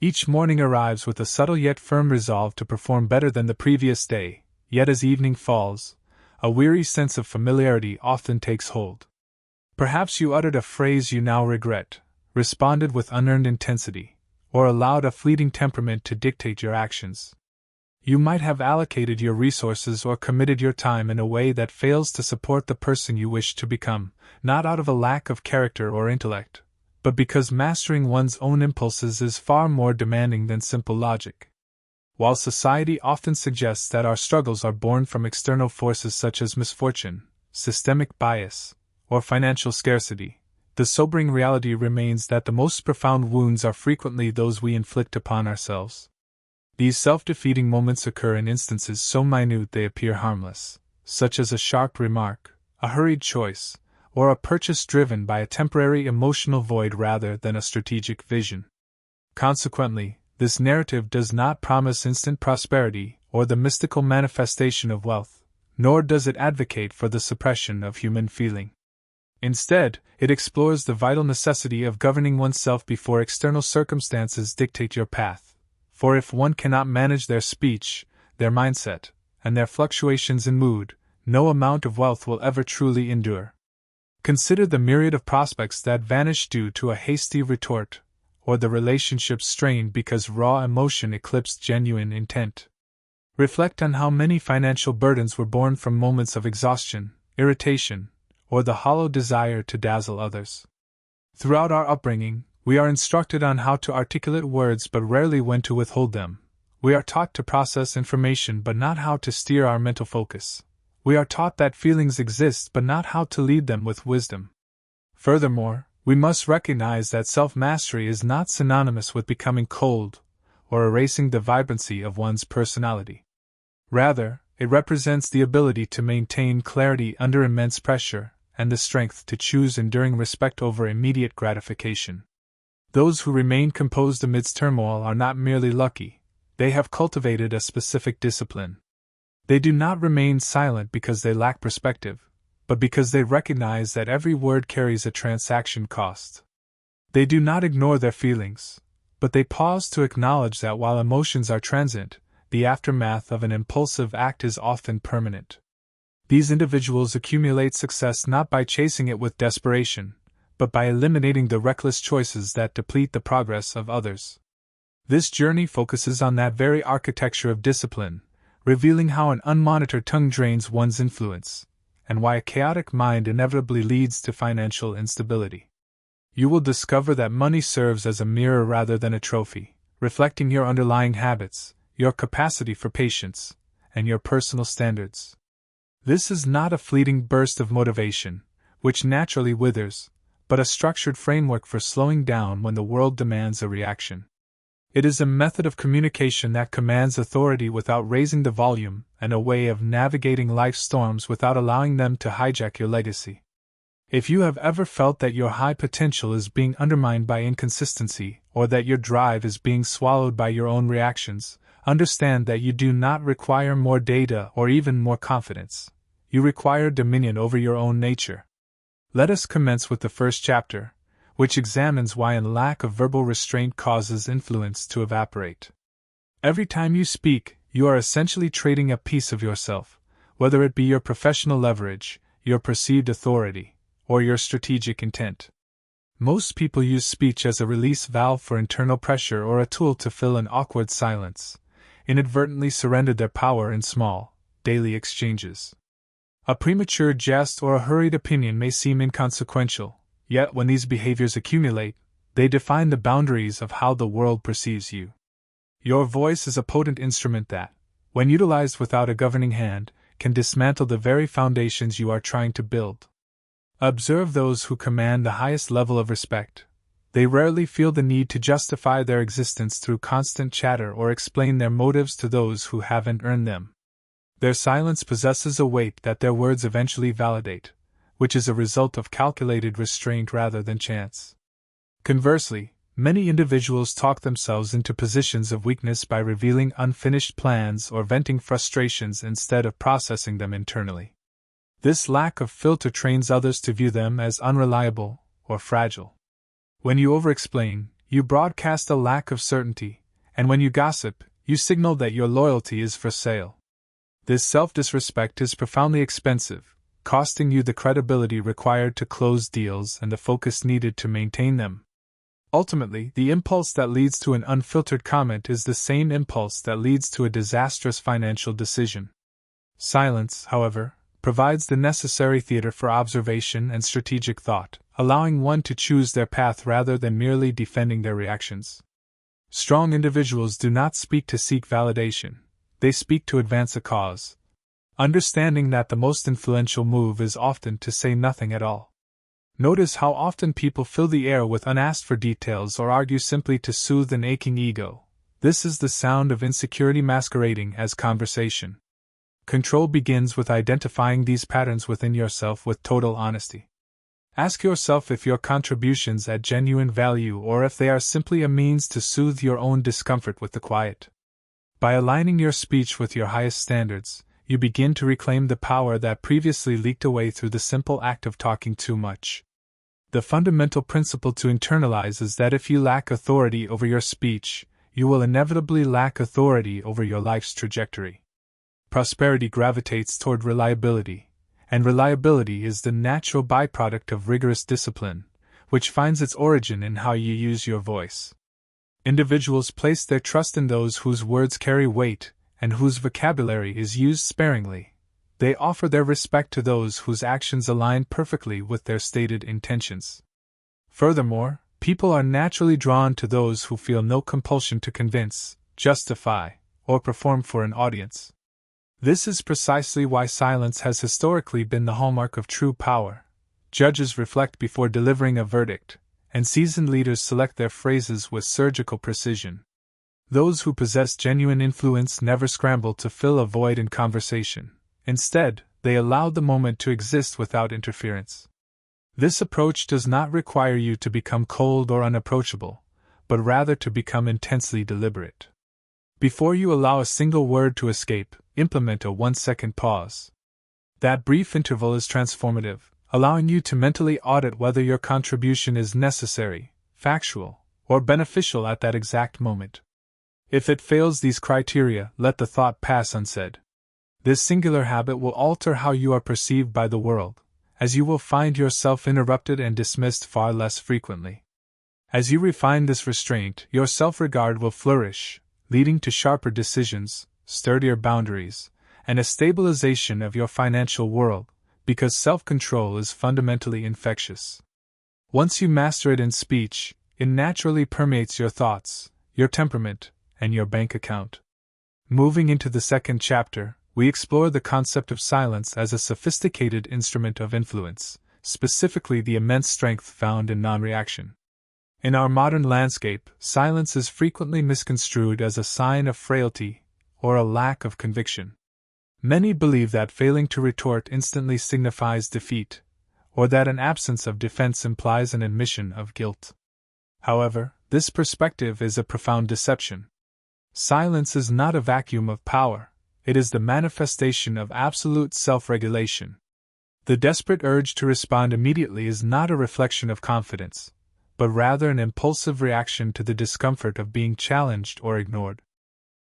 Each morning arrives with a subtle yet firm resolve to perform better than the previous day, yet as evening falls, a weary sense of familiarity often takes hold. Perhaps you uttered a phrase you now regret, responded with unearned intensity, or allowed a fleeting temperament to dictate your actions. You might have allocated your resources or committed your time in a way that fails to support the person you wish to become, not out of a lack of character or intellect, but because mastering one's own impulses is far more demanding than simple logic. While society often suggests that our struggles are born from external forces such as misfortune, systemic bias, or financial scarcity, the sobering reality remains that the most profound wounds are frequently those we inflict upon ourselves. These self-defeating moments occur in instances so minute they appear harmless, such as a sharp remark, a hurried choice, or a purchase driven by a temporary emotional void rather than a strategic vision. Consequently, this narrative does not promise instant prosperity or the mystical manifestation of wealth, nor does it advocate for the suppression of human feeling. Instead, it explores the vital necessity of governing oneself before external circumstances dictate your path. For if one cannot manage their speech, their mindset, and their fluctuations in mood, no amount of wealth will ever truly endure. Consider the myriad of prospects that vanish due to a hasty retort, or the relationships strained because raw emotion eclipsed genuine intent. Reflect on how many financial burdens were born from moments of exhaustion, irritation, or the hollow desire to dazzle others. Throughout our upbringing, we are instructed on how to articulate words but rarely when to withhold them. We are taught to process information but not how to steer our mental focus. We are taught that feelings exist but not how to lead them with wisdom. Furthermore, we must recognize that self-mastery is not synonymous with becoming cold or erasing the vibrancy of one's personality. Rather, it represents the ability to maintain clarity under immense pressure and the strength to choose enduring respect over immediate gratification. Those who remain composed amidst turmoil are not merely lucky, they have cultivated a specific discipline. They do not remain silent because they lack perspective, but because they recognize that every word carries a transaction cost. They do not ignore their feelings, but they pause to acknowledge that while emotions are transient, the aftermath of an impulsive act is often permanent. These individuals accumulate success not by chasing it with desperation, but by eliminating the reckless choices that deplete the progress of others. This journey focuses on that very architecture of discipline, revealing how an unmonitored tongue drains one's influence, and why a chaotic mind inevitably leads to financial instability. You will discover that money serves as a mirror rather than a trophy, reflecting your underlying habits, your capacity for patience, and your personal standards. This is not a fleeting burst of motivation, which naturally withers, but a structured framework for slowing down when the world demands a reaction. It is a method of communication that commands authority without raising the volume, and a way of navigating life's storms without allowing them to hijack your legacy. If you have ever felt that your high potential is being undermined by inconsistency, or that your drive is being swallowed by your own reactions, understand that you do not require more data or even more confidence. You require dominion over your own nature. Let us commence with the first chapter, which examines why a lack of verbal restraint causes influence to evaporate. Every time you speak, you are essentially trading a piece of yourself, whether it be your professional leverage, your perceived authority, or your strategic intent. Most people use speech as a release valve for internal pressure or a tool to fill an awkward silence, inadvertently surrender their power in small, daily exchanges. A premature jest or a hurried opinion may seem inconsequential, yet when these behaviors accumulate, they define the boundaries of how the world perceives you. Your voice is a potent instrument that, when utilized without a governing hand, can dismantle the very foundations you are trying to build. Observe those who command the highest level of respect. They rarely feel the need to justify their existence through constant chatter or explain their motives to those who haven't earned them. Their silence possesses a weight that their words eventually validate, which is a result of calculated restraint rather than chance. Conversely, many individuals talk themselves into positions of weakness by revealing unfinished plans or venting frustrations instead of processing them internally. This lack of filter trains others to view them as unreliable or fragile. When you over-explain, you broadcast a lack of certainty, and when you gossip, you signal that your loyalty is for sale. This self-disrespect is profoundly expensive, costing you the credibility required to close deals and the focus needed to maintain them. Ultimately, the impulse that leads to an unfiltered comment is the same impulse that leads to a disastrous financial decision. Silence, however, provides the necessary theater for observation and strategic thought, allowing one to choose their path rather than merely defending their reactions. Strong individuals do not speak to seek validation, they speak to advance a cause, understanding that the most influential move is often to say nothing at all. Notice how often people fill the air with unasked for details or argue simply to soothe an aching ego. This is the sound of insecurity masquerading as conversation. Control begins with identifying these patterns within yourself with total honesty. Ask yourself if your contributions add genuine value or if they are simply a means to soothe your own discomfort with the quiet. By aligning your speech with your highest standards, you begin to reclaim the power that previously leaked away through the simple act of talking too much. The fundamental principle to internalize is that if you lack authority over your speech, you will inevitably lack authority over your life's trajectory. Prosperity gravitates toward reliability, and reliability is the natural byproduct of rigorous discipline, which finds its origin in how you use your voice. Individuals place their trust in those whose words carry weight and whose vocabulary is used sparingly. They offer their respect to those whose actions align perfectly with their stated intentions. Furthermore, people are naturally drawn to those who feel no compulsion to convince, justify, or perform for an audience. This is precisely why silence has historically been the hallmark of true power. Judges reflect before delivering a verdict, and seasoned leaders select their phrases with surgical precision. Those who possess genuine influence never scramble to fill a void in conversation. Instead, they allow the moment to exist without interference. This approach does not require you to become cold or unapproachable, but rather to become intensely deliberate. Before you allow a single word to escape, implement a 1-second pause. That brief interval is transformative, allowing you to mentally audit whether your contribution is necessary, factual, or beneficial at that exact moment. If it fails these criteria, let the thought pass unsaid. This singular habit will alter how you are perceived by the world, as you will find yourself interrupted and dismissed far less frequently. As you refine this restraint, your self-regard will flourish, leading to sharper decisions, sturdier boundaries, and a stabilization of your financial world, because self-control is fundamentally infectious. Once you master it in speech, it naturally permeates your thoughts, your temperament, and your bank account. Moving into the second chapter, we explore the concept of silence as a sophisticated instrument of influence, specifically the immense strength found in non-reaction. In our modern landscape, silence is frequently misconstrued as a sign of frailty or a lack of conviction. Many believe that failing to retort instantly signifies defeat, or that an absence of defense implies an admission of guilt. However, this perspective is a profound deception. Silence is not a vacuum of power, it is the manifestation of absolute self-regulation. The desperate urge to respond immediately is not a reflection of confidence, but rather an impulsive reaction to the discomfort of being challenged or ignored.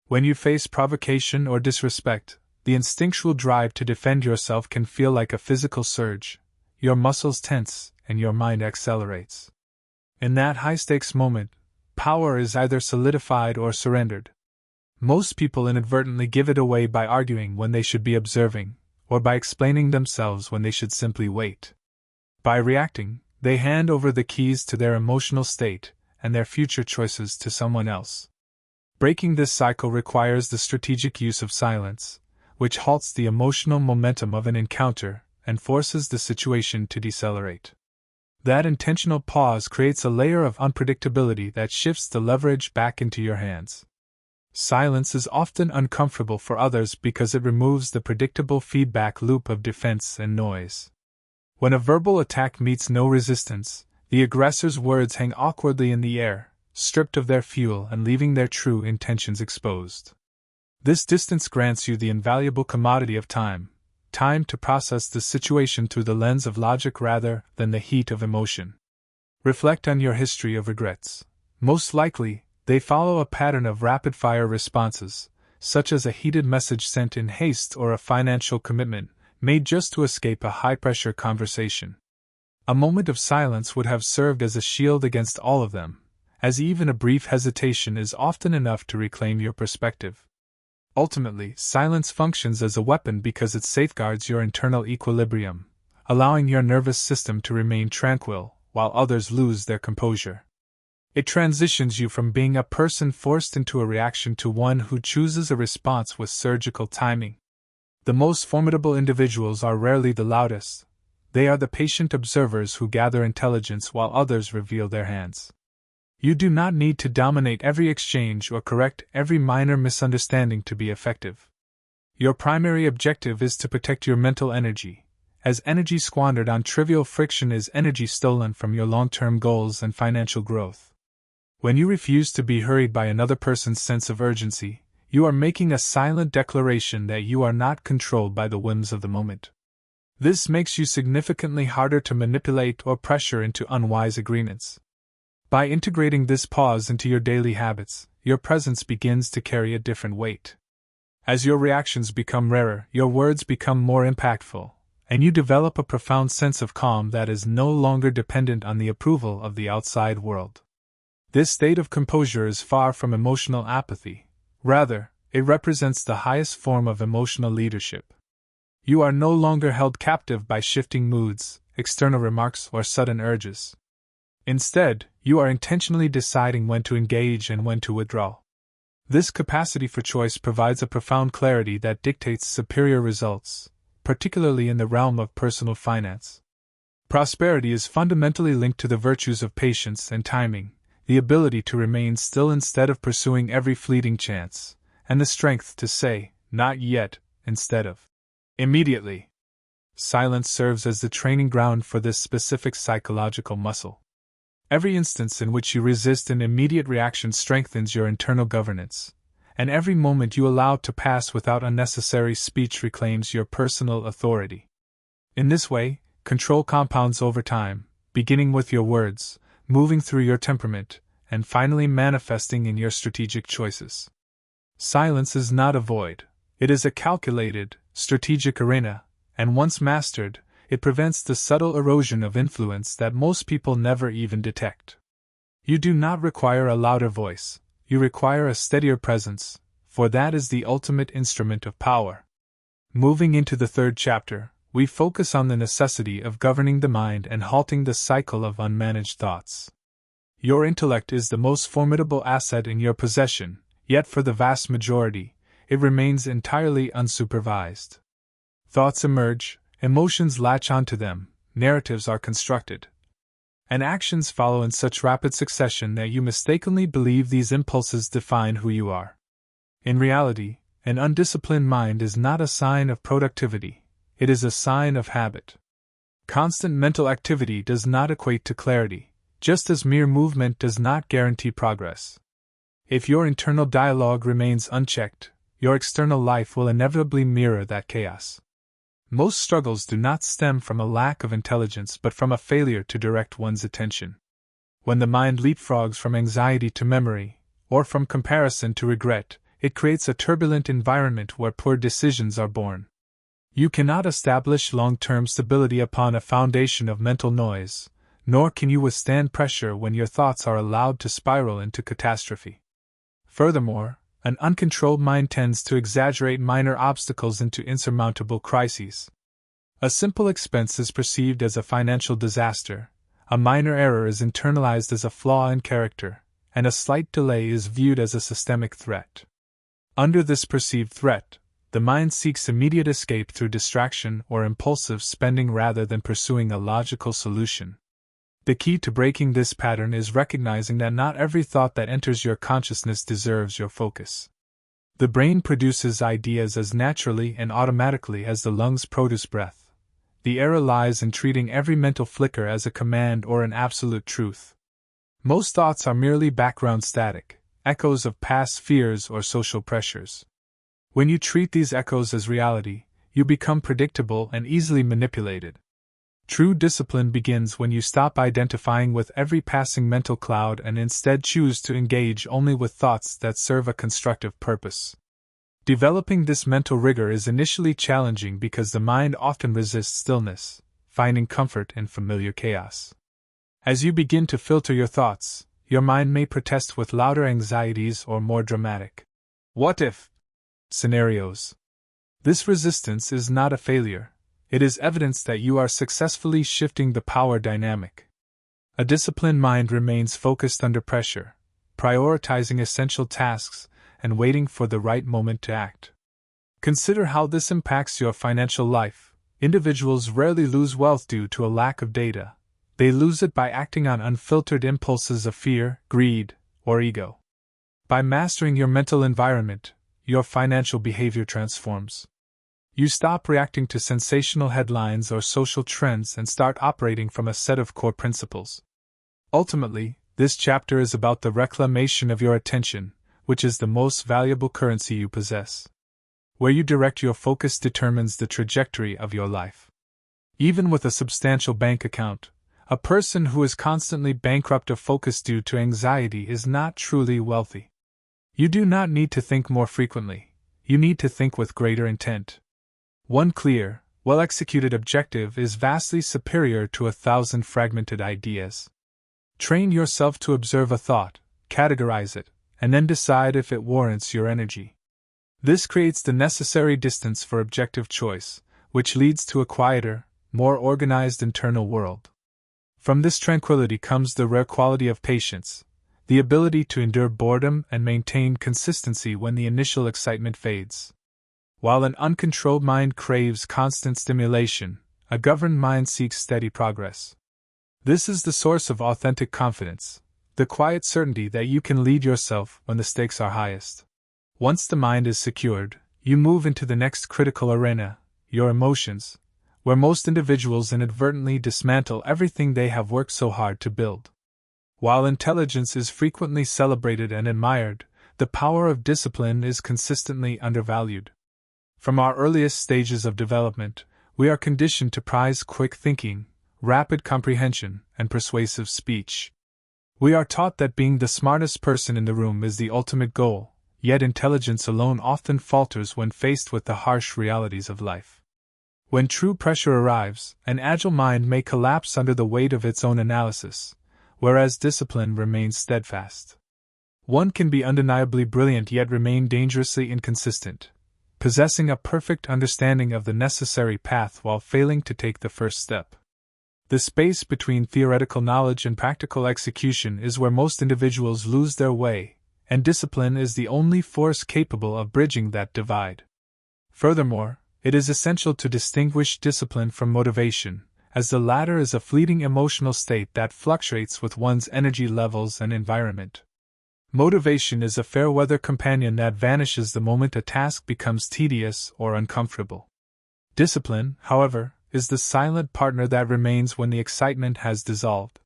When you face provocation or disrespect, the instinctual drive to defend yourself can feel like a physical surge. Your muscles tense, and your mind accelerates. In that high-stakes moment, power is either solidified or surrendered. Most people inadvertently give it away by arguing when they should be observing, or by explaining themselves when they should simply wait. By reacting, they hand over the keys to their emotional state and their future choices to someone else. Breaking this cycle requires the strategic use of silence, which halts the emotional momentum of an encounter and forces the situation to decelerate. That intentional pause creates a layer of unpredictability that shifts the leverage back into your hands. Silence is often uncomfortable for others because it removes the predictable feedback loop of defense and noise. When a verbal attack meets no resistance, the aggressor's words hang awkwardly in the air, stripped of their fuel and leaving their true intentions exposed. This distance grants you the invaluable commodity of time to process the situation through the lens of logic rather than the heat of emotion. Reflect on your history of regrets. Most likely, they follow a pattern of rapid-fire responses, such as a heated message sent in haste or a financial commitment made just to escape a high-pressure conversation. A moment of silence would have served as a shield against all of them, as even a brief hesitation is often enough to reclaim your perspective. Ultimately, silence functions as a weapon because it safeguards your internal equilibrium, allowing your nervous system to remain tranquil while others lose their composure. It transitions you from being a person forced into a reaction to one who chooses a response with surgical timing. The most formidable individuals are rarely the loudest. They are the patient observers who gather intelligence while others reveal their hands. You do not need to dominate every exchange or correct every minor misunderstanding to be effective. Your primary objective is to protect your mental energy, as energy squandered on trivial friction is energy stolen from your long-term goals and financial growth. When you refuse to be hurried by another person's sense of urgency, you are making a silent declaration that you are not controlled by the whims of the moment. This makes you significantly harder to manipulate or pressure into unwise agreements. By integrating this pause into your daily habits, your presence begins to carry a different weight. As your reactions become rarer, your words become more impactful, and you develop a profound sense of calm that is no longer dependent on the approval of the outside world. This state of composure is far from emotional apathy. Rather, it represents the highest form of emotional leadership. You are no longer held captive by shifting moods, external remarks, or sudden urges. Instead, you are intentionally deciding when to engage and when to withdraw. This capacity for choice provides a profound clarity that dictates superior results, particularly in the realm of personal finance. Prosperity is fundamentally linked to the virtues of patience and timing, the ability to remain still instead of pursuing every fleeting chance, and the strength to say, "not yet," instead of "immediately." Silence serves as the training ground for this specific psychological muscle. Every instance in which you resist an immediate reaction strengthens your internal governance, and every moment you allow to pass without unnecessary speech reclaims your personal authority. In this way, control compounds over time, beginning with your words, moving through your temperament, and finally manifesting in your strategic choices. Silence is not a void. It is a calculated, strategic arena, and once mastered, it prevents the subtle erosion of influence that most people never even detect. You do not require a louder voice, you require a steadier presence, for that is the ultimate instrument of power. Moving into the third chapter, we focus on the necessity of governing the mind and halting the cycle of unmanaged thoughts. Your intellect is the most formidable asset in your possession, yet for the vast majority, it remains entirely unsupervised. Thoughts emerge, emotions latch onto them, narratives are constructed, and actions follow in such rapid succession that you mistakenly believe these impulses define who you are. In reality, an undisciplined mind is not a sign of productivity. It is a sign of habit. Constant mental activity does not equate to clarity, just as mere movement does not guarantee progress. If your internal dialogue remains unchecked, your external life will inevitably mirror that chaos. Most struggles do not stem from a lack of intelligence but from a failure to direct one's attention. When the mind leapfrogs from anxiety to memory, or from comparison to regret, it creates a turbulent environment where poor decisions are born. You cannot establish long-term stability upon a foundation of mental noise, nor can you withstand pressure when your thoughts are allowed to spiral into catastrophe. Furthermore, an uncontrolled mind tends to exaggerate minor obstacles into insurmountable crises. A simple expense is perceived as a financial disaster, a minor error is internalized as a flaw in character, and a slight delay is viewed as a systemic threat. Under this perceived threat, the mind seeks immediate escape through distraction or impulsive spending rather than pursuing a logical solution. The key to breaking this pattern is recognizing that not every thought that enters your consciousness deserves your focus. The brain produces ideas as naturally and automatically as the lungs produce breath. The error lies in treating every mental flicker as a command or an absolute truth. Most thoughts are merely background static, echoes of past fears or social pressures. When you treat these echoes as reality, you become predictable and easily manipulated. True discipline begins when you stop identifying with every passing mental cloud and instead choose to engage only with thoughts that serve a constructive purpose. Developing this mental rigor is initially challenging because the mind often resists stillness, finding comfort in familiar chaos. As you begin to filter your thoughts, your mind may protest with louder anxieties or more dramatic "what if" scenarios. This resistance is not a failure. It is evidence that you are successfully shifting the power dynamic. A disciplined mind remains focused under pressure, prioritizing essential tasks and waiting for the right moment to act. Consider how this impacts your financial life. Individuals rarely lose wealth due to a lack of data. They lose it by acting on unfiltered impulses of fear, greed, or ego. By mastering your mental environment, your financial behavior transforms. You stop reacting to sensational headlines or social trends and start operating from a set of core principles. Ultimately, this chapter is about the reclamation of your attention, which is the most valuable currency you possess. Where you direct your focus determines the trajectory of your life. Even with a substantial bank account, a person who is constantly bankrupt of focus due to anxiety is not truly wealthy. You do not need to think more frequently, you need to think with greater intent. One clear, well-executed objective is vastly superior to 1,000 fragmented ideas. Train yourself to observe a thought, categorize it, and then decide if it warrants your energy. This creates the necessary distance for objective choice, which leads to a quieter, more organized internal world. From this tranquility comes the rare quality of patience, the ability to endure boredom and maintain consistency when the initial excitement fades. While an uncontrolled mind craves constant stimulation, a governed mind seeks steady progress. This is the source of authentic confidence, the quiet certainty that you can lead yourself when the stakes are highest. Once the mind is secured, you move into the next critical arena, your emotions, where most individuals inadvertently dismantle everything they have worked so hard to build. While intelligence is frequently celebrated and admired, the power of discipline is consistently undervalued. From our earliest stages of development, we are conditioned to prize quick thinking, rapid comprehension, and persuasive speech. We are taught that being the smartest person in the room is the ultimate goal, yet intelligence alone often falters when faced with the harsh realities of life. When true pressure arrives, an agile mind may collapse under the weight of its own analysis, whereas discipline remains steadfast. One can be undeniably brilliant yet remain dangerously inconsistent, possessing a perfect understanding of the necessary path while failing to take the first step. The space between theoretical knowledge and practical execution is where most individuals lose their way, and discipline is the only force capable of bridging that divide. Furthermore, it is essential to distinguish discipline from motivation, as the latter is a fleeting emotional state that fluctuates with one's energy levels and environment. Motivation is a fair-weather companion that vanishes the moment a task becomes tedious or uncomfortable. Discipline, however, is the silent partner that remains when the excitement has dissolved.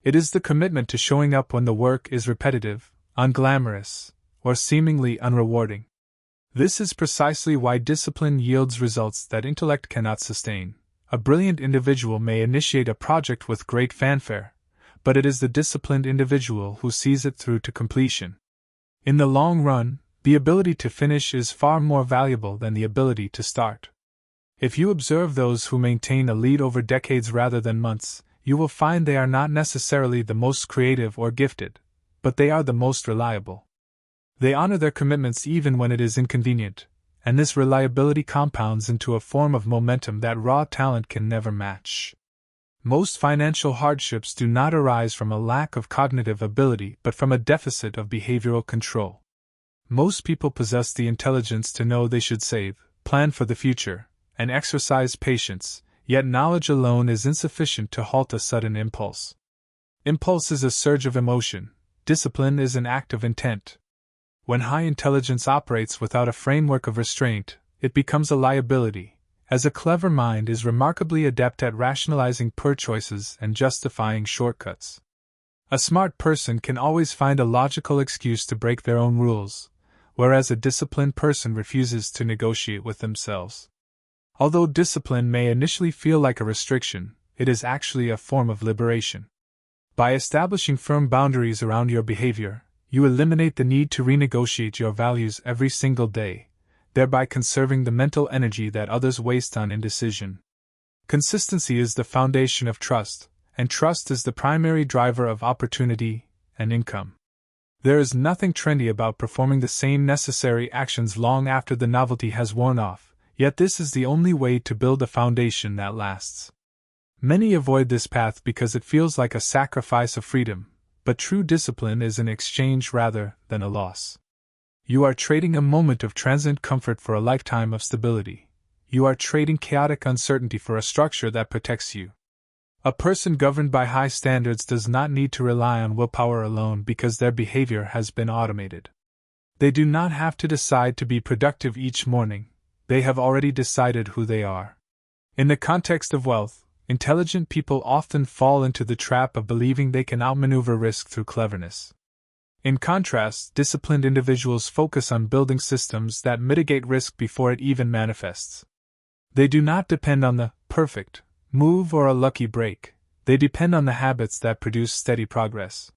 It is the commitment to showing up when the work is repetitive, unglamorous, or seemingly unrewarding. This is precisely why discipline yields results that intellect cannot sustain. A brilliant individual may initiate a project with great fanfare, but it is the disciplined individual who sees it through to completion. In the long run, the ability to finish is far more valuable than the ability to start. If you observe those who maintain a lead over decades rather than months, you will find they are not necessarily the most creative or gifted, but they are the most reliable. They honor their commitments even when it is inconvenient, and this reliability compounds into a form of momentum that raw talent can never match. Most financial hardships do not arise from a lack of cognitive ability but from a deficit of behavioral control. Most people possess the intelligence to know they should save, plan for the future, and exercise patience, yet knowledge alone is insufficient to halt a sudden impulse. Impulse is a surge of emotion, discipline is an act of intent. When high intelligence operates without a framework of restraint, it becomes a liability, as a clever mind is remarkably adept at rationalizing poor choices and justifying shortcuts. A smart person can always find a logical excuse to break their own rules, whereas a disciplined person refuses to negotiate with themselves. Although discipline may initially feel like a restriction, it is actually a form of liberation. By establishing firm boundaries around your behavior, you eliminate the need to renegotiate your values every single day, thereby conserving the mental energy that others waste on indecision. Consistency is the foundation of trust, and trust is the primary driver of opportunity and income. There is nothing trendy about performing the same necessary actions long after the novelty has worn off, yet this is the only way to build a foundation that lasts. Many avoid this path because it feels like a sacrifice of freedom, but true discipline is an exchange rather than a loss. You are trading a moment of transient comfort for a lifetime of stability. You are trading chaotic uncertainty for a structure that protects you. A person governed by high standards does not need to rely on willpower alone because their behavior has been automated. They do not have to decide to be productive each morning, they have already decided who they are. In the context of wealth, intelligent people often fall into the trap of believing they can outmaneuver risk through cleverness. In contrast, disciplined individuals focus on building systems that mitigate risk before it even manifests. They do not depend on the perfect move or a lucky break, they depend on the habits that produce steady progress.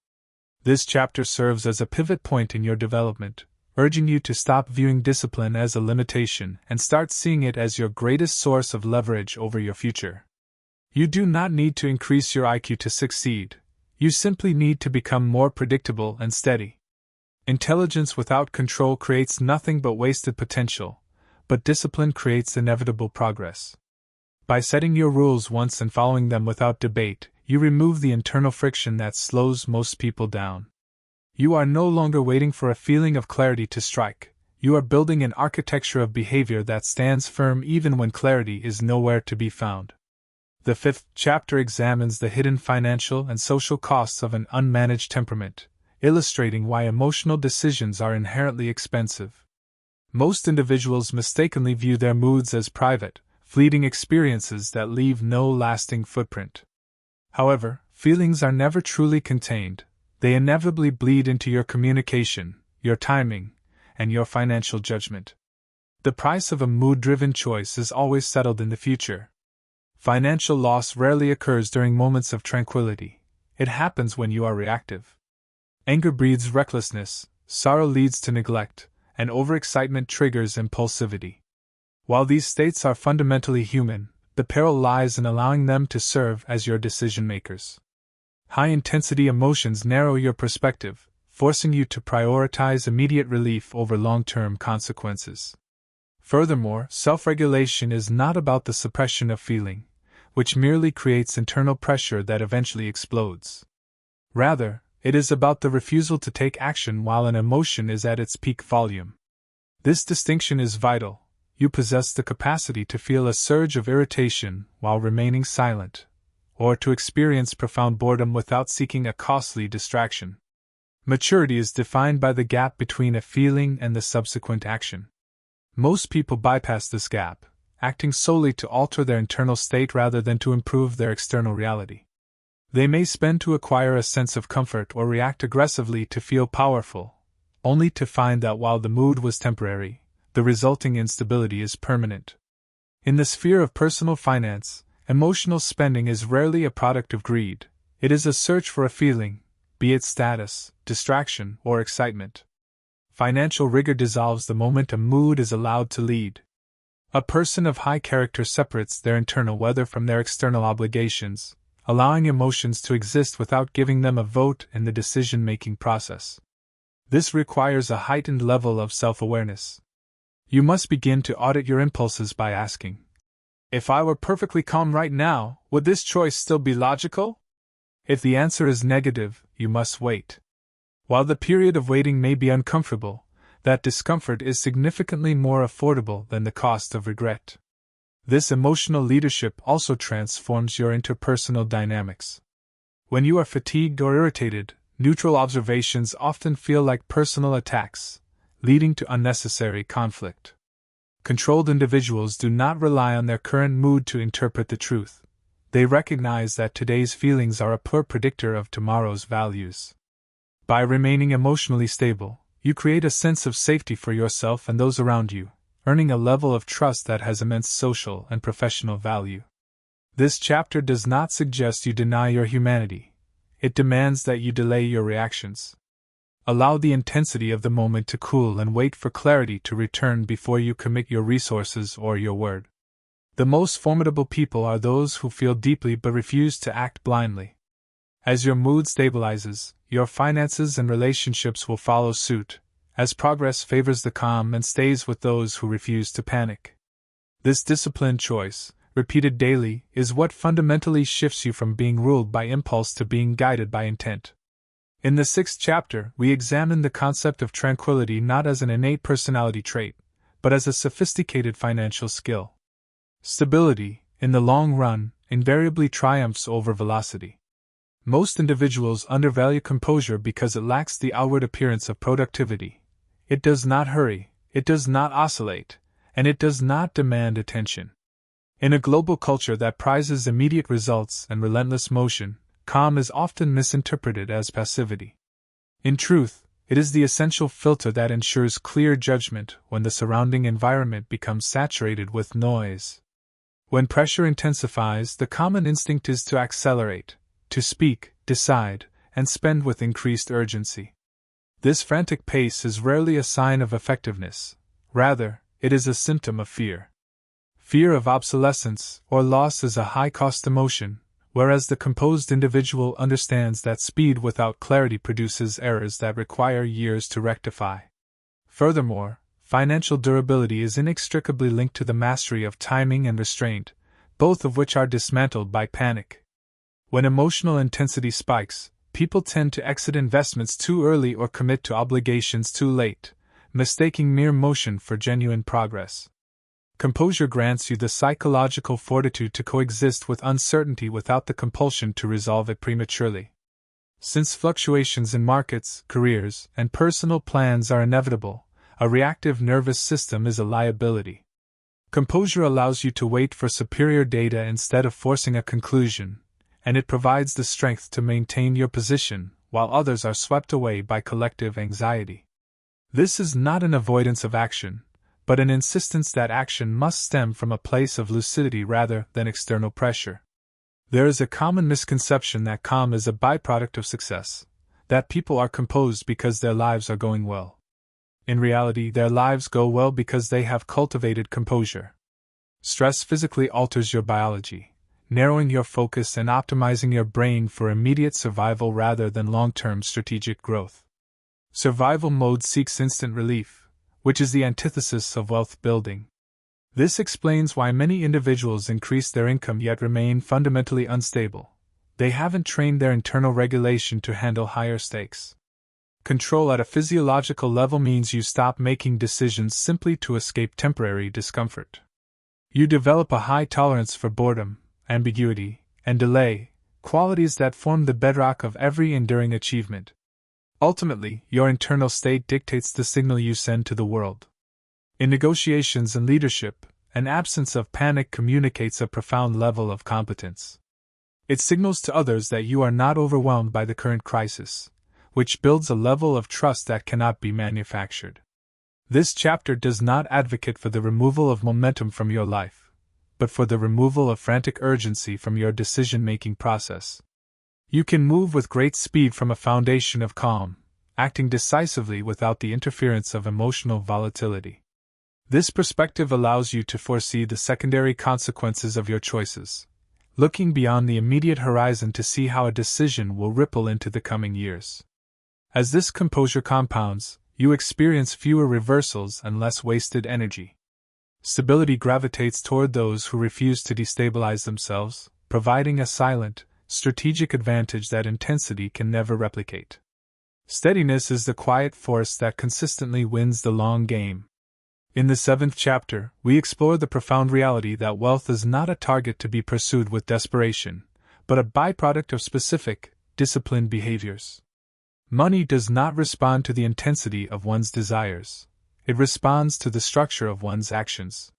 This chapter serves as a pivot point in your development, urging you to stop viewing discipline as a limitation and start seeing it as your greatest source of leverage over your future. You do not need to increase your IQ to succeed, you simply need to become more predictable and steady. Intelligence without control creates nothing but wasted potential, but discipline creates inevitable progress. By setting your rules once and following them without debate, you remove the internal friction that slows most people down. You are no longer waiting for a feeling of clarity to strike, you are building an architecture of behavior that stands firm even when clarity is nowhere to be found. The 5th chapter examines the hidden financial and social costs of an unmanaged temperament, illustrating why emotional decisions are inherently expensive. Most individuals mistakenly view their moods as private, fleeting experiences that leave no lasting footprint. However, feelings are never truly contained, they inevitably bleed into your communication, your timing, and your financial judgment. The price of a mood-driven choice is always settled in the future. Financial loss rarely occurs during moments of tranquility, it happens when you are reactive. Anger breeds recklessness, sorrow leads to neglect, and overexcitement triggers impulsivity. While these states are fundamentally human, the peril lies in allowing them to serve as your decision makers. High-intensity emotions narrow your perspective, forcing you to prioritize immediate relief over long-term consequences. Furthermore, self-regulation is not about the suppression of feeling, which merely creates internal pressure that eventually explodes. Rather, it is about the refusal to take action while an emotion is at its peak volume. This distinction is vital. You possess the capacity to feel a surge of irritation while remaining silent, or to experience profound boredom without seeking a costly distraction. Maturity is defined by the gap between a feeling and the subsequent action. Most people bypass this gap, acting solely to alter their internal state rather than to improve their external reality. They may spend to acquire a sense of comfort or react aggressively to feel powerful, only to find that while the mood was temporary, the resulting instability is permanent. In the sphere of personal finance, emotional spending is rarely a product of greed, it is a search for a feeling, be it status, distraction, or excitement. Financial rigor dissolves the moment a mood is allowed to lead. A person of high character separates their internal weather from their external obligations, allowing emotions to exist without giving them a vote in the decision-making process. This requires a heightened level of self-awareness. You must begin to audit your impulses by asking, if I were perfectly calm right now, would this choice still be logical? If the answer is negative, you must wait. While the period of waiting may be uncomfortable, that discomfort is significantly more affordable than the cost of regret. This emotional leadership also transforms your interpersonal dynamics. When you are fatigued or irritated, neutral observations often feel like personal attacks, leading to unnecessary conflict. Controlled individuals do not rely on their current mood to interpret the truth. They recognize that today's feelings are a poor predictor of tomorrow's values. By remaining emotionally stable, you create a sense of safety for yourself and those around you, earning a level of trust that has immense social and professional value. This chapter does not suggest you deny your humanity. It demands that you delay your reactions. Allow the intensity of the moment to cool and wait for clarity to return before you commit your resources or your word. The most formidable people are those who feel deeply but refuse to act blindly. As your mood stabilizes, your finances and relationships will follow suit, as progress favors the calm and stays with those who refuse to panic. This disciplined choice, repeated daily, is what fundamentally shifts you from being ruled by impulse to being guided by intent. In the 6th chapter, we examine the concept of tranquility not as an innate personality trait, but as a sophisticated financial skill. Stability, in the long run, invariably triumphs over velocity. Most individuals undervalue composure because it lacks the outward appearance of productivity. It does not hurry, it does not oscillate, and it does not demand attention. In a global culture that prizes immediate results and relentless motion, calm is often misinterpreted as passivity. In truth, it is the essential filter that ensures clear judgment when the surrounding environment becomes saturated with noise. When pressure intensifies, the common instinct is to accelerate, to speak, decide, and spend with increased urgency. This frantic pace is rarely a sign of effectiveness. Rather, it is a symptom of fear. Fear of obsolescence or loss is a high-cost emotion, whereas the composed individual understands that speed without clarity produces errors that require years to rectify. Furthermore, financial durability is inextricably linked to the mastery of timing and restraint, both of which are dismantled by panic. When emotional intensity spikes, people tend to exit investments too early or commit to obligations too late, mistaking mere motion for genuine progress. Composure grants you the psychological fortitude to coexist with uncertainty without the compulsion to resolve it prematurely. Since fluctuations in markets, careers, and personal plans are inevitable, a reactive nervous system is a liability. Composure allows you to wait for superior data instead of forcing a conclusion, and it provides the strength to maintain your position while others are swept away by collective anxiety. This is not an avoidance of action, but an insistence that action must stem from a place of lucidity rather than external pressure. There is a common misconception that calm is a byproduct of success, that people are composed because their lives are going well. In reality, their lives go well because they have cultivated composure. Stress physically alters your biology, narrowing your focus and optimizing your brain for immediate survival rather than long-term strategic growth. Survival mode seeks instant relief, which is the antithesis of wealth building. This explains why many individuals increase their income yet remain fundamentally unstable. They haven't trained their internal regulation to handle higher stakes. Control at a physiological level means you stop making decisions simply to escape temporary discomfort. You develop a high tolerance for boredom, ambiguity, and delay, qualities that form the bedrock of every enduring achievement. Ultimately, your internal state dictates the signal you send to the world. In negotiations and leadership, an absence of panic communicates a profound level of competence. It signals to others that you are not overwhelmed by the current crisis, which builds a level of trust that cannot be manufactured. This chapter does not advocate for the removal of momentum from your life, but for the removal of frantic urgency from your decision-making process. You can move with great speed from a foundation of calm, acting decisively without the interference of emotional volatility. This perspective allows you to foresee the secondary consequences of your choices, looking beyond the immediate horizon to see how a decision will ripple into the coming years. As this composure compounds, you experience fewer reversals and less wasted energy. Stability gravitates toward those who refuse to destabilize themselves, providing a silent, strategic advantage that intensity can never replicate. Steadiness is the quiet force that consistently wins the long game. In the 7th chapter, we explore the profound reality that wealth is not a target to be pursued with desperation, but a byproduct of specific, disciplined behaviors. Money does not respond to the intensity of one's desires. It responds to the structure of one's actions.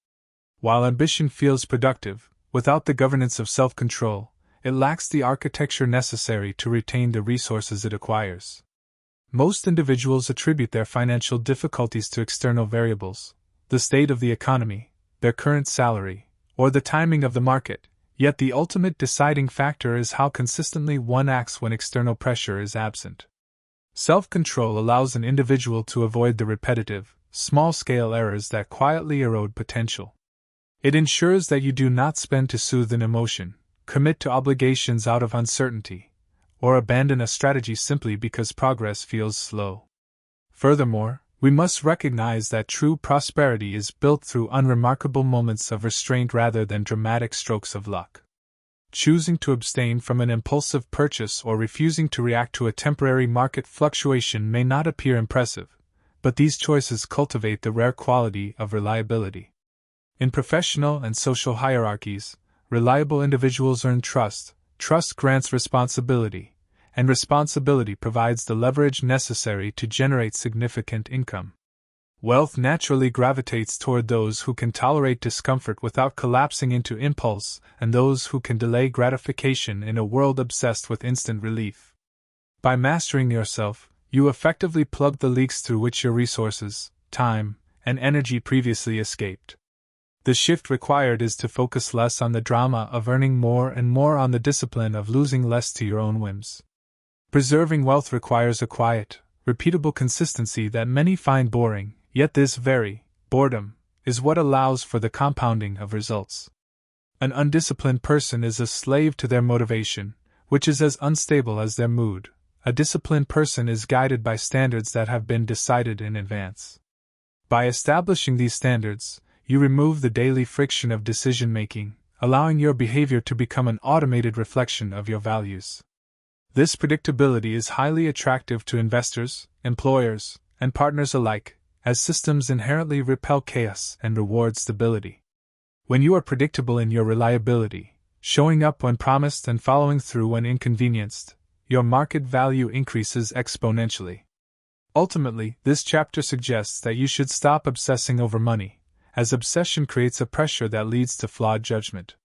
While ambition feels productive, without the governance of self-control, it lacks the architecture necessary to retain the resources it acquires. Most individuals attribute their financial difficulties to external variables, the state of the economy, their current salary, or the timing of the market, Yet the ultimate deciding factor is how consistently one acts when external pressure is absent. Self-control allows an individual to avoid the repetitive, small-scale errors that quietly erode potential. It ensures that you do not spend to soothe an emotion, commit to obligations out of uncertainty, or abandon a strategy simply because progress feels slow. Furthermore, we must recognize that true prosperity is built through unremarkable moments of restraint rather than dramatic strokes of luck. Choosing to abstain from an impulsive purchase or refusing to react to a temporary market fluctuation may not appear impressive, but these choices cultivate the rare quality of reliability. In professional and social hierarchies, reliable individuals earn trust, trust grants responsibility, and responsibility provides the leverage necessary to generate significant income. Wealth naturally gravitates toward those who can tolerate discomfort without collapsing into impulse and those who can delay gratification in a world obsessed with instant relief. By mastering yourself, you effectively plug the leaks through which your resources, time, and energy previously escaped. The shift required is to focus less on the drama of earning more and more on the discipline of losing less to your own whims. Preserving wealth requires a quiet, repeatable consistency that many find boring, yet this very boredom is what allows for the compounding of results. An undisciplined person is a slave to their motivation, which is as unstable as their mood. A disciplined person is guided by standards that have been decided in advance. By establishing these standards, you remove the daily friction of decision-making, allowing your behavior to become an automated reflection of your values. This predictability is highly attractive to investors, employers, and partners alike, as systems inherently repel chaos and reward stability. When you are predictable in your reliability, showing up when promised and following through when inconvenienced, your market value increases exponentially. Ultimately, this chapter suggests that you should stop obsessing over money, as obsession creates a pressure that leads to flawed judgment.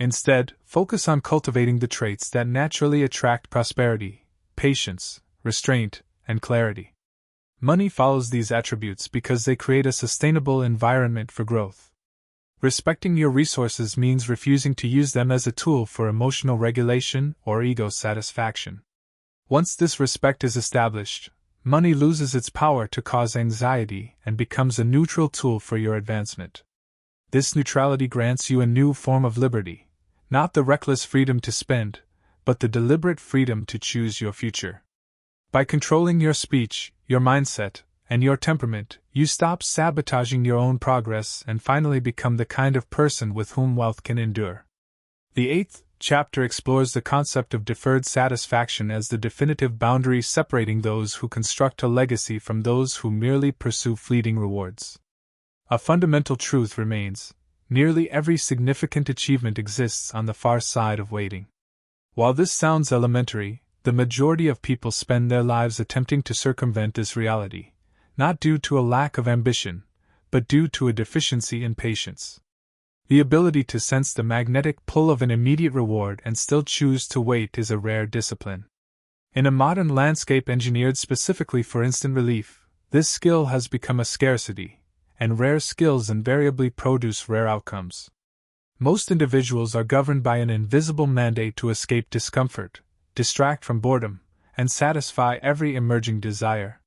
Instead, focus on cultivating the traits that naturally attract prosperity: patience, restraint, and clarity. Money follows these attributes because they create a sustainable environment for growth. Respecting your resources means refusing to use them as a tool for emotional regulation or ego satisfaction. Once this respect is established, money loses its power to cause anxiety and becomes a neutral tool for your advancement. This neutrality grants you a new form of liberty, not the reckless freedom to spend, but the deliberate freedom to choose your future. By controlling your speech, your mindset, and your temperament, you stop sabotaging your own progress and finally become the kind of person with whom wealth can endure. The 8th chapter explores the concept of deferred satisfaction as the definitive boundary separating those who construct a legacy from those who merely pursue fleeting rewards. A fundamental truth remains: nearly every significant achievement exists on the far side of waiting. While this sounds elementary, the majority of people spend their lives attempting to circumvent this reality, not due to a lack of ambition, but due to a deficiency in patience. The ability to sense the magnetic pull of an immediate reward and still choose to wait is a rare discipline. In a modern landscape engineered specifically for instant relief, this skill has become a scarcity, and rare skills invariably produce rare outcomes. Most individuals are governed by an invisible mandate to escape discomfort, distract from boredom, and satisfy every emerging desire.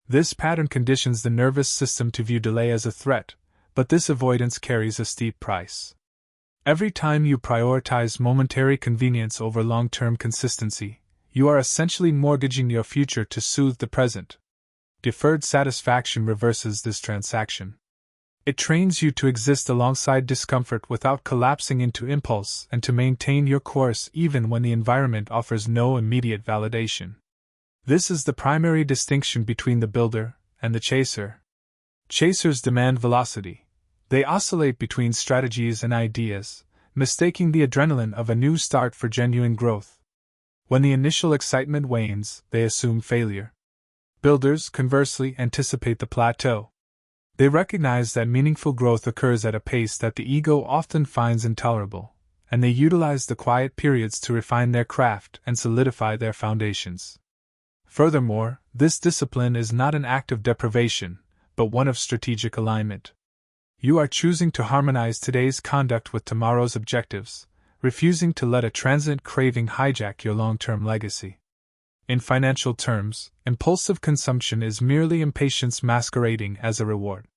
This pattern conditions the nervous system to view delay as a threat, but this avoidance carries a steep price. Every time you prioritize momentary convenience over long-term consistency, you are essentially mortgaging your future to soothe the present. Deferred satisfaction reverses this transaction. It trains you to exist alongside discomfort without collapsing into impulse and to maintain your course even when the environment offers no immediate validation. This is the primary distinction between the builder and the chaser. Chasers demand velocity. They oscillate between strategies and ideas, mistaking the adrenaline of a new start for genuine growth. When the initial excitement wanes, they assume failure. Builders, conversely, anticipate the plateau. They recognize that meaningful growth occurs at a pace that the ego often finds intolerable, and they utilize the quiet periods to refine their craft and solidify their foundations. Furthermore, this discipline is not an act of deprivation, but one of strategic alignment. You are choosing to harmonize today's conduct with tomorrow's objectives, refusing to let a transient craving hijack your long-term legacy. In financial terms, impulsive consumption is merely impatience masquerading as a reward.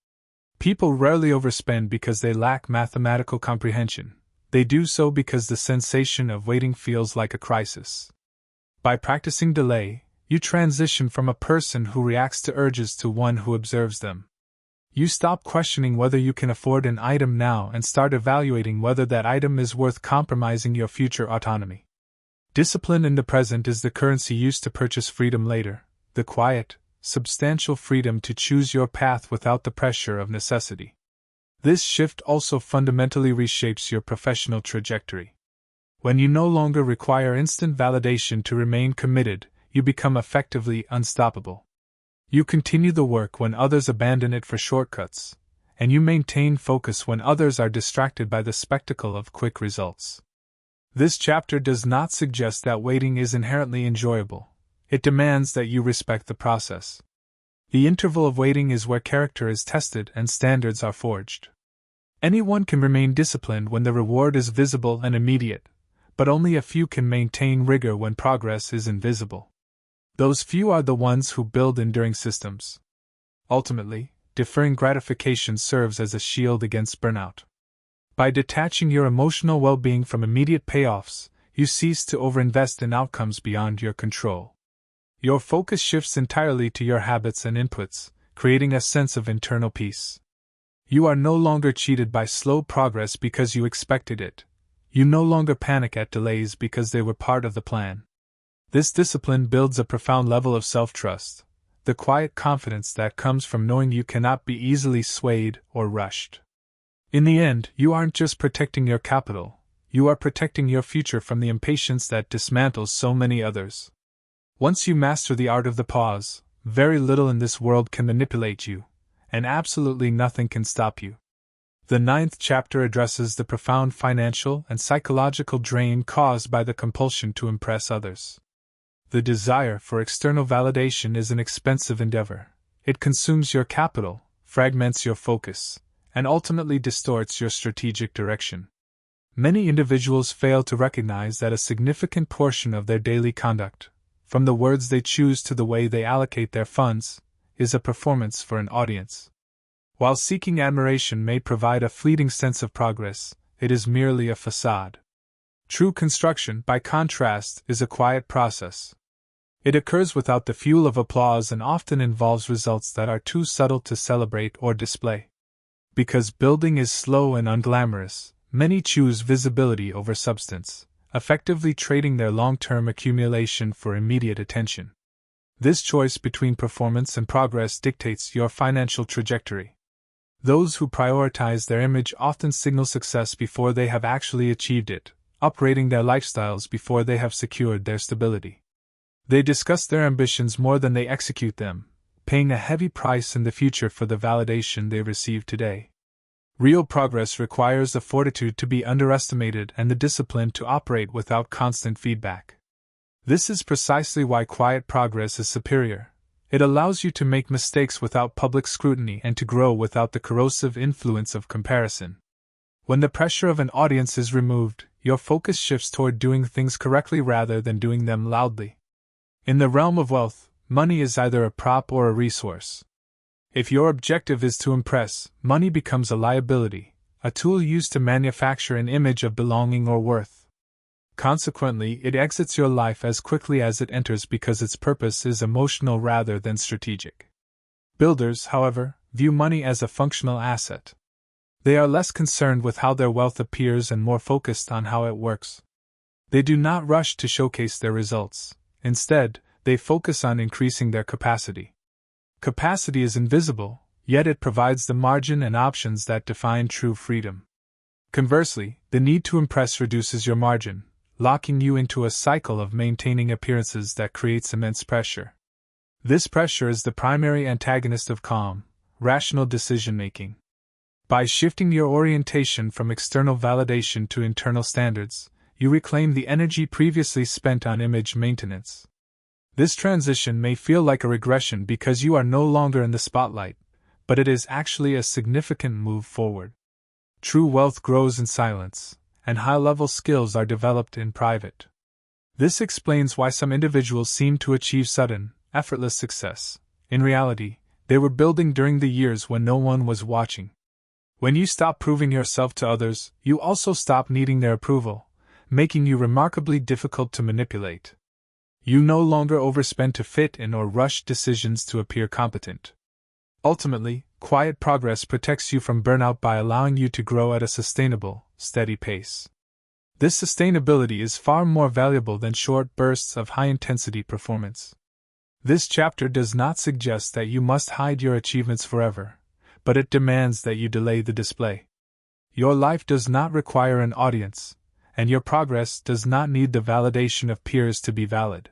People rarely overspend because they lack mathematical comprehension. They do so because the sensation of waiting feels like a crisis. By practicing delay, you transition from a person who reacts to urges to one who observes them. You stop questioning whether you can afford an item now and start evaluating whether that item is worth compromising your future autonomy. Discipline in the present is the currency used to purchase freedom later, the quiet, substantial freedom to choose your path without the pressure of necessity. This shift also fundamentally reshapes your professional trajectory. When you no longer require instant validation to remain committed, you become effectively unstoppable. You continue the work when others abandon it for shortcuts, and you maintain focus when others are distracted by the spectacle of quick results. This chapter does not suggest that waiting is inherently enjoyable. It demands that you respect the process. The interval of waiting is where character is tested and standards are forged. Anyone can remain disciplined when the reward is visible and immediate, but only a few can maintain rigor when progress is invisible. Those few are the ones who build enduring systems. Ultimately, deferring gratification serves as a shield against burnout. By detaching your emotional well-being from immediate payoffs, you cease to overinvest in outcomes beyond your control. Your focus shifts entirely to your habits and inputs, creating a sense of internal peace. You are no longer cheated by slow progress because you expected it. You no longer panic at delays because they were part of the plan. This discipline builds a profound level of self-trust, the quiet confidence that comes from knowing you cannot be easily swayed or rushed. In the end, you aren't just protecting your capital, you are protecting your future from the impatience that dismantles so many others. Once you master the art of the pause, very little in this world can manipulate you, and absolutely nothing can stop you. The 9th chapter addresses the profound financial and psychological drain caused by the compulsion to impress others. The desire for external validation is an expensive endeavor. It consumes your capital, fragments your focus, and ultimately distorts your strategic direction. Many individuals fail to recognize that a significant portion of their daily conduct, from the words they choose to the way they allocate their funds, is a performance for an audience. While seeking admiration may provide a fleeting sense of progress, it is merely a facade. True construction, by contrast, is a quiet process. It occurs without the fuel of applause and often involves results that are too subtle to celebrate or display. Because building is slow and unglamorous, many choose visibility over substance, effectively trading their long-term accumulation for immediate attention. This choice between performance and progress dictates your financial trajectory. Those who prioritize their image often signal success before they have actually achieved it, uprating their lifestyles before they have secured their stability. They discuss their ambitions more than they execute them, paying a heavy price in the future for the validation they receive today. Real progress requires the fortitude to be underestimated and the discipline to operate without constant feedback. This is precisely why quiet progress is superior. It allows you to make mistakes without public scrutiny and to grow without the corrosive influence of comparison. When the pressure of an audience is removed, your focus shifts toward doing things correctly rather than doing them loudly. In the realm of wealth, money is either a prop or a resource. If your objective is to impress, money becomes a liability, a tool used to manufacture an image of belonging or worth. Consequently, it exits your life as quickly as it enters because its purpose is emotional rather than strategic. Builders, however, view money as a functional asset. They are less concerned with how their wealth appears and more focused on how it works. They do not rush to showcase their results. Instead, they focus on increasing their capacity. Capacity is invisible, yet it provides the margin and options that define true freedom. Conversely, the need to impress reduces your margin, locking you into a cycle of maintaining appearances that creates immense pressure. This pressure is the primary antagonist of calm, rational decision-making. By shifting your orientation from external validation to internal standards, you reclaim the energy previously spent on image maintenance. This transition may feel like a regression because you are no longer in the spotlight, but it is actually a significant move forward. True wealth grows in silence, and high-level skills are developed in private. This explains why some individuals seem to achieve sudden, effortless success. In reality, they were building during the years when no one was watching. When you stop proving yourself to others, you also stop needing their approval, making you remarkably difficult to manipulate. You no longer overspend to fit in or rush decisions to appear competent. Ultimately, quiet progress protects you from burnout by allowing you to grow at a sustainable, steady pace. This sustainability is far more valuable than short bursts of high-intensity performance. This chapter does not suggest that you must hide your achievements forever, but it demands that you delay the display. Your life does not require an audience, and your progress does not need the validation of peers to be valid.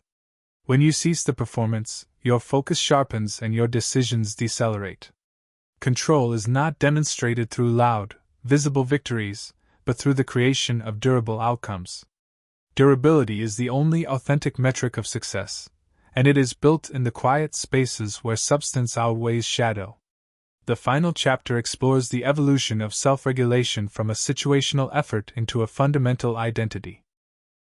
When you cease the performance, your focus sharpens and your decisions decelerate. Control is not demonstrated through loud, visible victories, but through the creation of durable outcomes. Durability is the only authentic metric of success, and it is built in the quiet spaces where substance outweighs shadow. The final chapter explores the evolution of self-regulation from a situational effort into a fundamental identity.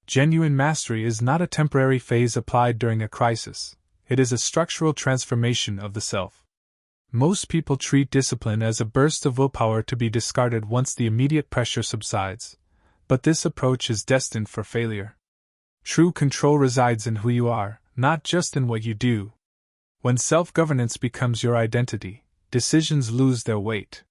Genuine mastery is not a temporary phase applied during a crisis, it is a structural transformation of the self. Most people treat discipline as a burst of willpower to be discarded once the immediate pressure subsides, but this approach is destined for failure. True control resides in who you are, not just in what you do. When self-governance becomes your identity, decisions lose their weight.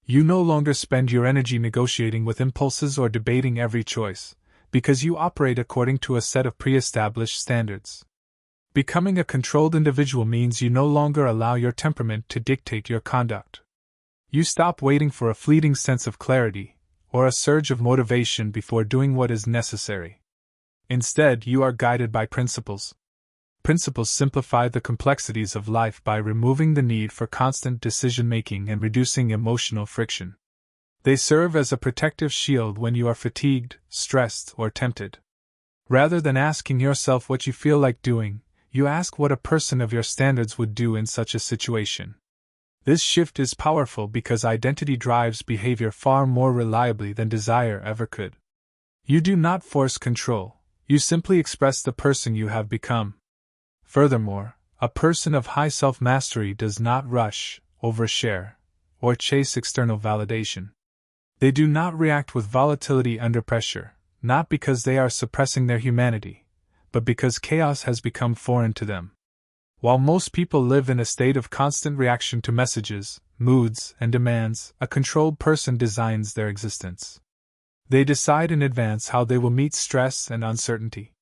You no longer spend your energy negotiating with impulses or debating every choice, because you operate according to a set of pre-established standards. Becoming a controlled individual means you no longer allow your temperament to dictate your conduct. You stop waiting for a fleeting sense of clarity, or a surge of motivation before doing what is necessary. Instead, you are guided by principles. Principles simplify the complexities of life by removing the need for constant decision-making and reducing emotional friction. They serve as a protective shield when you are fatigued, stressed, or tempted. Rather than asking yourself what you feel like doing, you ask what a person of your standards would do in such a situation. This shift is powerful because identity drives behavior far more reliably than desire ever could. You do not force control, you simply express the person you have become. Furthermore, a person of high self-mastery does not rush, overshare, or chase external validation. They do not react with volatility under pressure, not because they are suppressing their humanity, but because chaos has become foreign to them. While most people live in a state of constant reaction to messages, moods, and demands, a controlled person designs their existence. They decide in advance how they will meet stress and uncertainty.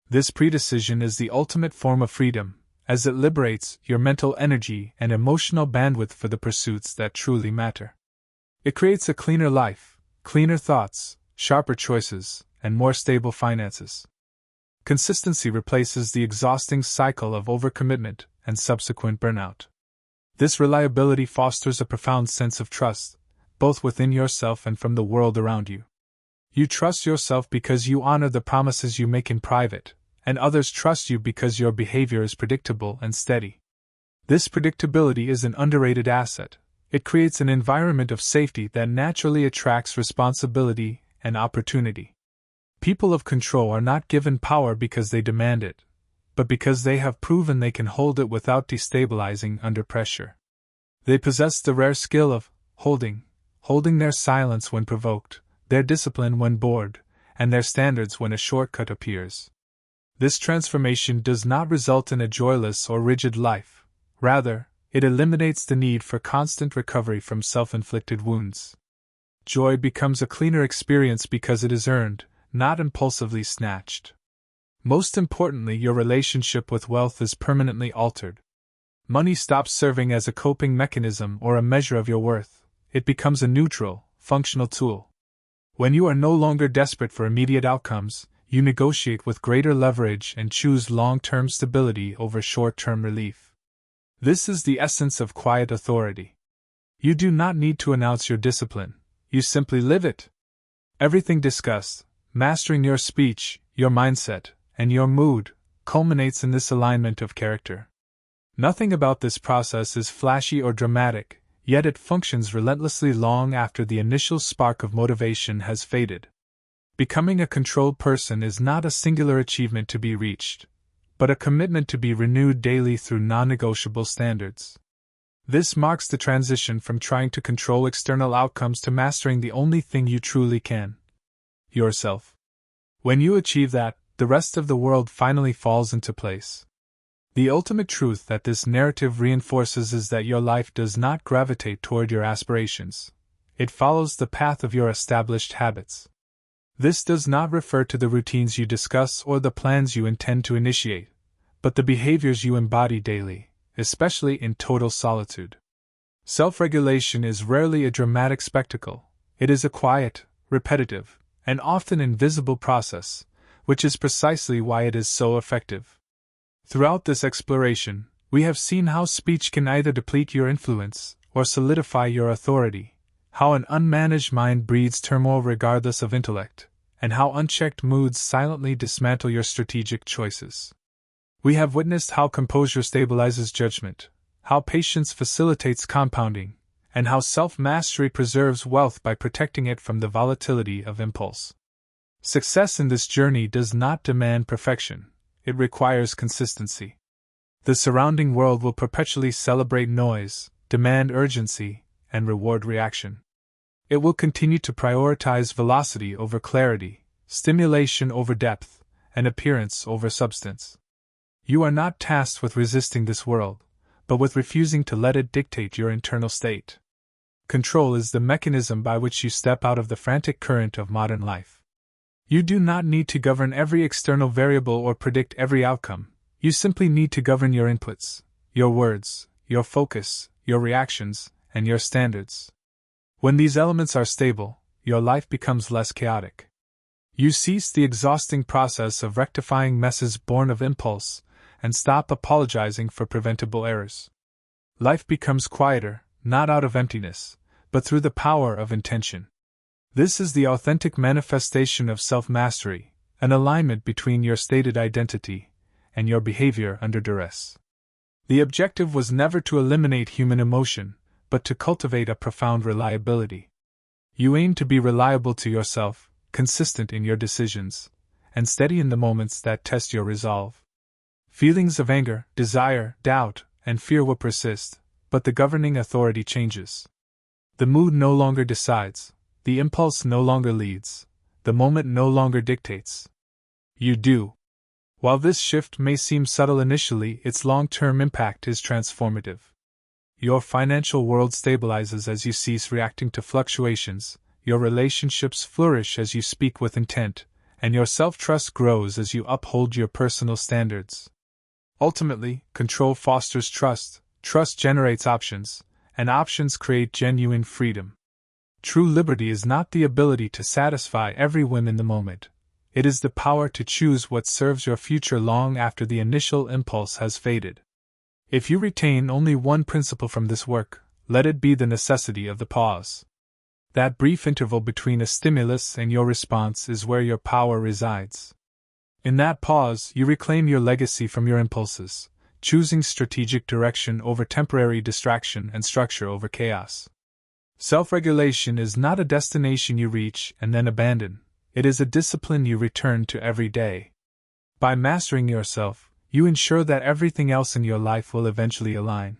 This predecision is the ultimate form of freedom, as it liberates your mental energy and emotional bandwidth for the pursuits that truly matter. It creates a cleaner life, cleaner thoughts, sharper choices, and more stable finances. Consistency replaces the exhausting cycle of overcommitment and subsequent burnout. This reliability fosters a profound sense of trust, both within yourself and from the world around you. You trust yourself because you honor the promises you make in private, and others trust you because your behavior is predictable and steady. This predictability is an underrated asset. It creates an environment of safety that naturally attracts responsibility and opportunity. People of control are not given power because they demand it, but because they have proven they can hold it without destabilizing under pressure. They possess the rare skill of holding their silence when provoked, their discipline when bored, and their standards when a shortcut appears. This transformation does not result in a joyless or rigid life. Rather, it eliminates the need for constant recovery from self-inflicted wounds. Joy becomes a cleaner experience because it is earned, not impulsively snatched. Most importantly, your relationship with wealth is permanently altered. Money stops serving as a coping mechanism or a measure of your worth. It becomes a neutral, functional tool. When you are no longer desperate for immediate outcomes, you negotiate with greater leverage and choose long-term stability over short-term relief. This is the essence of quiet authority. You do not need to announce your discipline, you simply live it. Everything discussed, mastering your speech, your mindset, and your mood, culminates in this alignment of character. Nothing about this process is flashy or dramatic, yet it functions relentlessly long after the initial spark of motivation has faded. Becoming a controlled person is not a singular achievement to be reached, but a commitment to be renewed daily through non-negotiable standards. This marks the transition from trying to control external outcomes to mastering the only thing you truly can: yourself. When you achieve that, the rest of the world finally falls into place. The ultimate truth that this narrative reinforces is that your life does not gravitate toward your aspirations. It follows the path of your established habits. This does not refer to the routines you discuss or the plans you intend to initiate, but the behaviors you embody daily, especially in total solitude. Self-regulation is rarely a dramatic spectacle. It is a quiet, repetitive, and often invisible process, which is precisely why it is so effective. Throughout this exploration, we have seen how speech can either deplete your influence or solidify your authority, how an unmanaged mind breeds turmoil regardless of intellect, and how unchecked moods silently dismantle your strategic choices. We have witnessed how composure stabilizes judgment, how patience facilitates compounding, and how self-mastery preserves wealth by protecting it from the volatility of impulse. Success in this journey does not demand perfection, it requires consistency. The surrounding world will perpetually celebrate noise, demand urgency, and reward reaction. It will continue to prioritize velocity over clarity, stimulation over depth, and appearance over substance. You are not tasked with resisting this world, but with refusing to let it dictate your internal state. Control is the mechanism by which you step out of the frantic current of modern life. You do not need to govern every external variable or predict every outcome. You simply need to govern your inputs, your words, your focus, your reactions, and your standards. When these elements are stable, your life becomes less chaotic. You cease the exhausting process of rectifying messes born of impulse and stop apologizing for preventable errors. Life becomes quieter, not out of emptiness, but through the power of intention. This is the authentic manifestation of self-mastery, an alignment between your stated identity and your behavior under duress. The objective was never to eliminate human emotion, but to cultivate a profound reliability. You aim to be reliable to yourself, consistent in your decisions, and steady in the moments that test your resolve. Feelings of anger, desire, doubt, and fear will persist, but the governing authority changes. The mood no longer decides, the impulse no longer leads, the moment no longer dictates. You do. While this shift may seem subtle initially, its long-term impact is transformative. Your financial world stabilizes as you cease reacting to fluctuations, your relationships flourish as you speak with intent, and your self-trust grows as you uphold your personal standards. Ultimately, control fosters trust, trust generates options, and options create genuine freedom. True liberty is not the ability to satisfy every whim in the moment. It is the power to choose what serves your future long after the initial impulse has faded. If you retain only one principle from this work, let it be the necessity of the pause. That brief interval between a stimulus and your response is where your power resides. In that pause, you reclaim your legacy from your impulses, choosing strategic direction over temporary distraction and structure over chaos. Self-regulation is not a destination you reach and then abandon, it is a discipline you return to every day. By mastering yourself, you ensure that everything else in your life will eventually align.